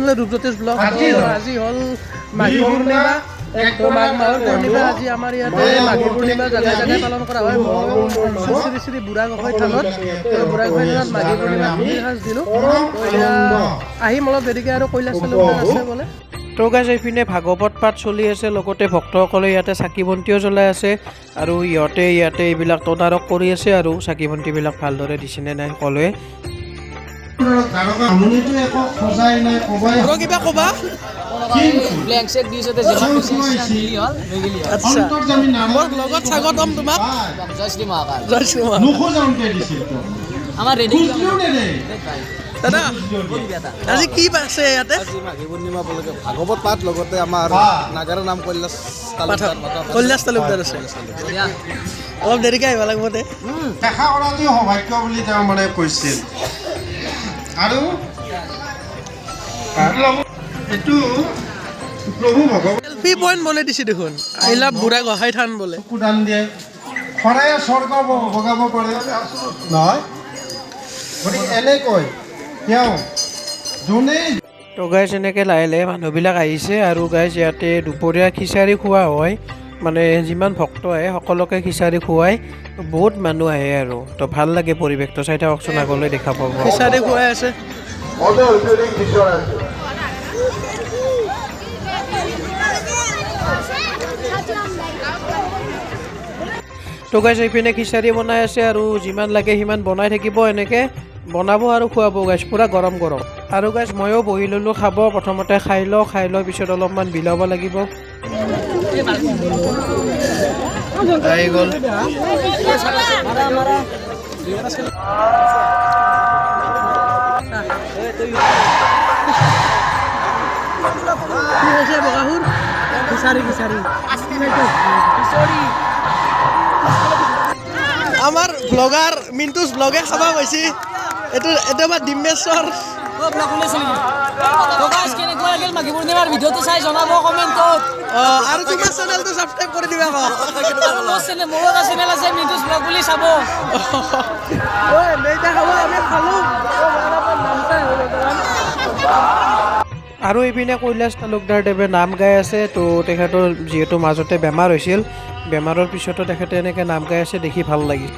চালে ৰূপজ্যোতিষ ব্লগ। আজি হ'ল মাঘী পূৰ্ণিমা, তো মাঘ মাহৰ পূৰ্ণিমা। আজি আমাৰ ইয়াতে মাঘী পূৰ্ণিমা জেগাই জেগাই পালন কৰা হয়। মই শ্ৰী শ্ৰী বুঢ়া গোঁসাই থানত, বুঢ়া গোঁসাই থানত মাঘী পূৰ্ণিমা ভূমিৰ সাজ দিলোঁ। তো এতিয়া আহিম অলপ দেৰিকৈ আৰু কৈলাশ তালুকদাৰ আছে বোলে। তো গাইজ এইপিনে ভাগৱত পাঠ চলি আছে, লগতে ভক্তসকলে ইয়াতে চাকি বন্তিও জ্বলাই আছে আৰু ইয়াতে এইবিলাক তদাৰক কৰি আছে আৰু চাকি বন্তিবিলাক ভালদৰে দিছেনে নাই সকলোৱে। কিবা ক'বা? মোৰ ব্লগত স্বাগতম তোমাক। জয় শ্ৰী দাদা, আজি কি আছে ইয়াতে? মাঘী পূৰ্ণিমা উপলক্ষে ভাগৱত পাঠ, লগতে আমাৰ নাগাৰা নাম কৈলাশ তালুকদাৰ আছে। অলপ দেৰিকৈ আহিব লাগিব দে। দেখা কৰাটো সৌভাগ্য বুলি তেওঁ মানে কৈছিল। আৰু এইটো প্ৰভু ভগৱান সেলফি পইণ্ট বনাই দিছে দেখোন। আহিলা বুঢ়া গোঁসাই থান বোলে। দান দিয়ে, শৰাই স্বৰ্গ ভগাব পাৰে নহয়। গতিকে এনেকৈ তেওঁ যোনেই তো গাইজ এনেকৈ লাহে লাহে মানুহবিলাক আহিছে আৰু গাইজ ইয়াতে দুপৰীয়া খিচাৰি খোৱা হয়। মানে যিমান ভক্ত আহে সকলোকে খিচাৰি খুৱাই, বহুত মানুহ আহে আৰু তো ভাল লাগে পৰিৱেশটো চাই থাককচোন, আগলৈ দেখা পাব। খিচাৰি খুৱাই আছে। তো গাইজ এইপিনে খিচাৰি বনাই আছে আৰু যিমান লাগে সিমান বনাই থাকিব, এনেকৈ বনাব আৰু খুৱাব গাইজ, পূৰা গৰম গৰম। আৰু গাইজ ময়ো বহি ল'লোঁ খাব। প্ৰথমতে খাই লওঁ, পিছত অলপমান বিলাব লাগিব। আহি গ'ল। আমাৰ ব্লগাৰ মিন্টুজ ব্লগে খাব পাইছে। এইটো আমাৰ ডিম্বেশ্বৰ। আৰু তোমাৰ চেনেলটো ছাবস্ক্ৰাইব কৰি দিবা। আৰু এইপিনে কৈলাশ তালুকদাৰ দেৱে নাম গাই আছে। তো তেখেতৰ যিহেতু মাজতে বেমাৰ হৈছিল, বেমাৰৰ পিছতো তেখেতে এনেকৈ নাম গাই আছে, দেখি ভাল লাগিল।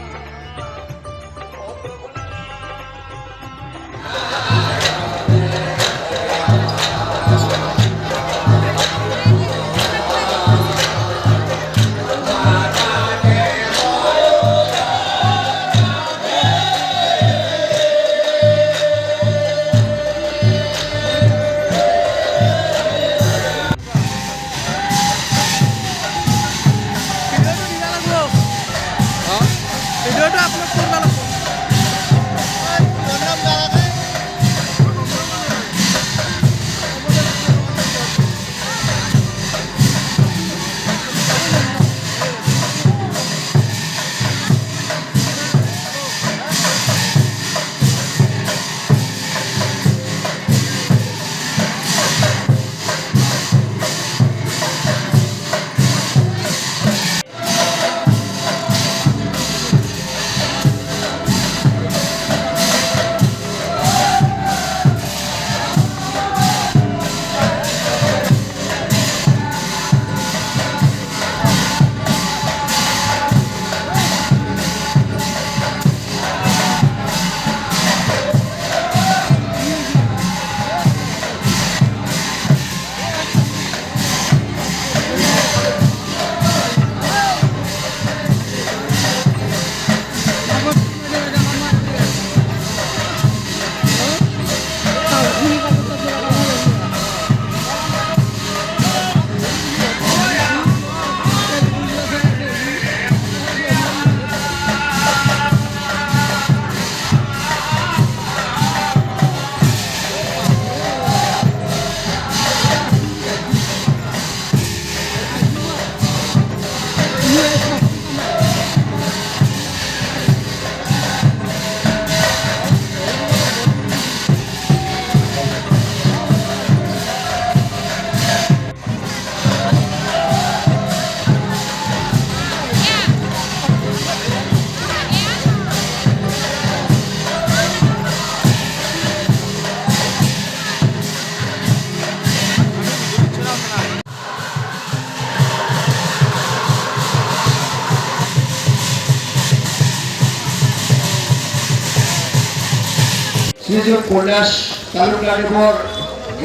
শ্ৰীযুত কৈলাশ তালুকদাৰদেৱৰ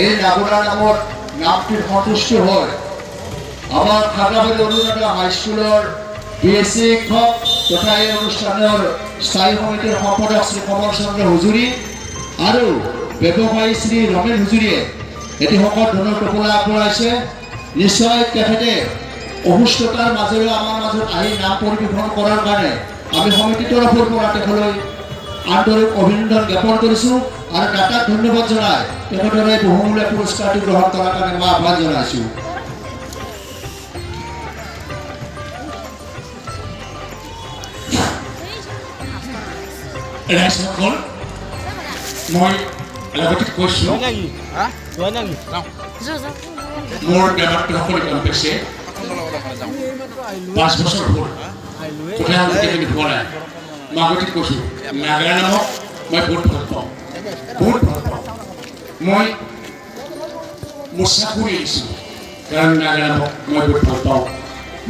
এই নাগৰা নামৰ নামটিৰ সন্তুষ্ট হয় আমাৰ খাগৰাবাৰী অৰুণোদয় হাইস্কুলৰ বিএছচি শিক্ষক তথা এই অনুষ্ঠানৰ স্থায়ী সমিতিৰ সম্পাদক শ্ৰী কমল চন্দ্ৰ হুজুৰী আৰু ব্যৱসায়ী শ্ৰী ৰমেন হুজুৰীয়ে এটি শকত ধনৰ টোপোলা আগবঢ়াইছে। নিশ্চয় তেখেতে অসুস্থতাৰ মাজেৰেও আমাৰ মাজত আহি নাম পৰিৱেশন কৰাৰ কাৰণে আমি সমিতিৰ তৰফৰ পৰা তেখেতলৈ আন্তৰিক অভিনন্দন জ্ঞাপন কৰিছোঁ আৰু দাতাক ধন্যবাদ জনাই তেখেতৰ এই বহুমূলীয়া পুৰস্কাৰটি গ্ৰহণ কৰাৰ কাৰণে মই আহ্বান জনাইছোঁ। ৰাইজসকল, মই লগতে কৈছোঁ মোৰ বেমাৰটো সকলো গম পাইছে। 5 বছৰ হ'ল কোথাও গোটেইখিনি পোৱা নাই। মই আগতে কৈছোঁ নাগাৰা নামক মই বহুত ভাল পাওঁ, বহুত ভাল পাওঁ। মই মোৰ চাকৰি আহিছোঁ কাৰণ নাগাৰা নামক মই বহুত ভাল পাওঁ।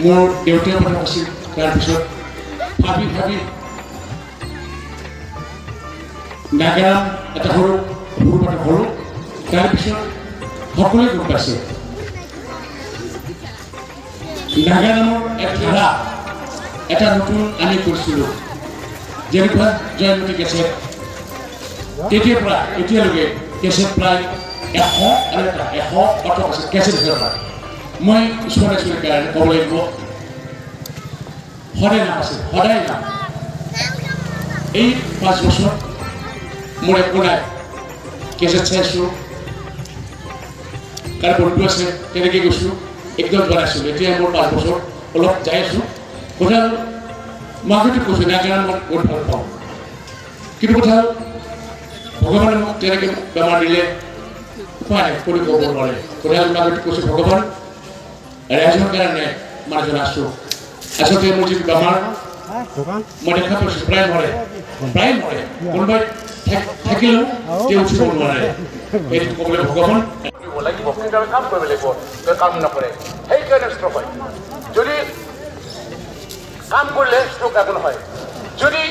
মোৰ দেউতাৰ কথা কৈছিল, তাৰপিছত ভাবি ভাবি নাগাৰাম এটা সৰু এটা সৰু, তাৰপিছত সকলোৱে গম পাইছে নাগাৰামৰ এক ধাৰা এটা নতুন আমি কৰিছিলোঁ যেনেকুৱা জয়মতী কেছেট। তেতিয়াৰ পৰা এতিয়ালৈকে কেছেট প্ৰায় 100 আছে কেছেট হিচাপে। মই ওচৰে কাৰণে ক'ব লাগিব সদায় নাম আছে, সদায় নাম। এই 5 বছৰ মোৰ একো নাই, কেছেট চাইছোঁ, কাৰ বন্ধু আছে তেনেকৈ গৈছোঁ, একদম বনাইছিলোঁ। এতিয়া মোৰ 5 বছৰ অলপ যাই আছোঁ। কথা হ'ল মই আগতে কৈছোঁ নাগাৰা মই বহুত ভাল পাওঁ, কিন্তু কথা হ'ল ভগৱানে মোক তেনেকৈ বেমাৰ দিলে উপায় নাই, কৰি ক'ব নোৱাৰে। কথা হ'ল মই আগতে কৈছোঁ ভগৱান ৰাইজৰ কাৰণে মানুহজন আছোঁ। আচলতে মোৰ যিটো বেমাৰ মই দেখা পাইছোঁ প্ৰায় মৰে, কোনোবাই থাকিলেও তেওঁ উঠিব নোৱাৰে। এইটো ক'বলৈ ভগৱান লাগিব, কিন্তু আমি কাম কৰিব লাগিব। কাম নকৰে সেইকাৰণে ষ্ট্ৰক হয়। যদি কাম কৰিলে ষ্ট্ৰক একো নহয়। যদি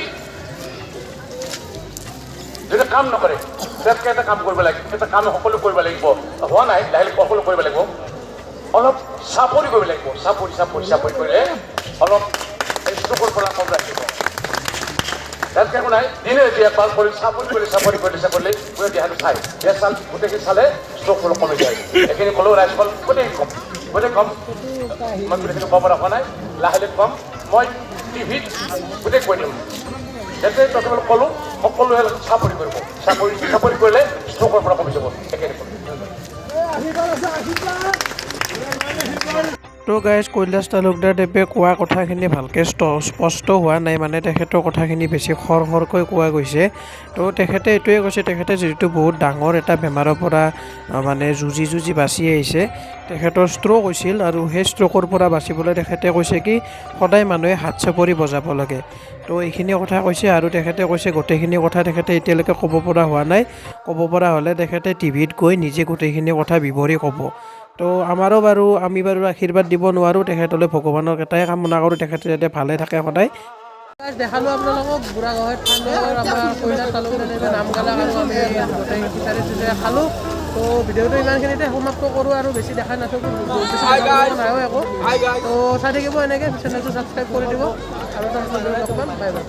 কাম নকৰে তেওঁতকৈ এটা কাম কৰিব লাগিব, এটা কাম সকলো কৰিব লাগিব। হোৱা নাই লাহে লাহে সকলো কৰিব লাগিব। অলপ চাপৰি কৰিব লাগিব, চাপৰি কৰিলে অলপ ষ্ট্ৰকৰ পৰা কম ৰাখিব। তাতকৈ একো নাই। দিনে এতিয়া পাল কৰি চাপৰি কৰিলে গোটেই দেহাটো চাই চাল গোটেইখিনি চালে ষ্ট্ৰক অলপ কমি যায়। এইখিনি ক'লেও ৰাইজসকল গোটেই কম মই গোটেইখিনি ক'ব ৰখা নাই, লাহে লাহে কম। মই টিভিত গোটেই কৈ দিম যাতে প্ৰথমে ক'লোঁ সকলোৱে চাপৰি কৰিব, চাপৰি কৰিলে ষ্ট্ৰকৰ পৰা কমি যাব। এইখিনি তো গাইজ কৈলাশ তালুকদাৰদেৱে কোৱা কথাখিনি ভালকৈ স্পষ্ট হোৱা নাই, মানে তেখেতৰ কথাখিনি বেছি খৰকৈ কোৱা গৈছে। তো তেখেতে এইটোৱে কৈছে, তেখেতে যিহেতু বহুত ডাঙৰ এটা বেমাৰৰ পৰা মানে যুঁজি বাচি আহিছে। তেখেতৰ ষ্ট্ৰ'ক হৈছিল আৰু সেই ষ্ট্ৰ'কৰ পৰা বাচিবলৈ তেখেতে কৈছে কি সদায় মানুহে হাত চাপৰি বজাব লাগে। তো এইখিনি কথা কৈছে আৰু তেখেতে কৈছে গোটেইখিনি কথা তেখেতে এতিয়ালৈকে ক'ব পৰা হোৱা নাই। ক'ব পৰা হ'লে তেখেতে টিভিত গৈ নিজে গোটেইখিনি কথা বিৱৰি ক'ব। তো আমি বাৰু আশীৰ্বাদ দিব নোৱাৰোঁ তেখেতলৈ, ভগৱানক এটাই কামনা কৰোঁ তেখেতে যাতে ভালে থাকে সদায়। দেখালোঁ আপোনালোকক বুঢ়াগোহাঁইত থানৰ আমাৰ কৈলাশ তালুকদাৰদেৱে নাম গালে আৰু আমি গোটেই খিচাৰি খালোঁ। তো ভিডিঅ'টো ইমানখিনিতে সমাপ্ত কৰোঁ আৰু বেছি দেখাই নাথাকোঁ, নাইও একো। তো চাই থাকিব এনেকৈ, চেনেলটো ছাবস্ক্ৰাইব কৰি দিব আৰু তাৰপিছত বাই বাই।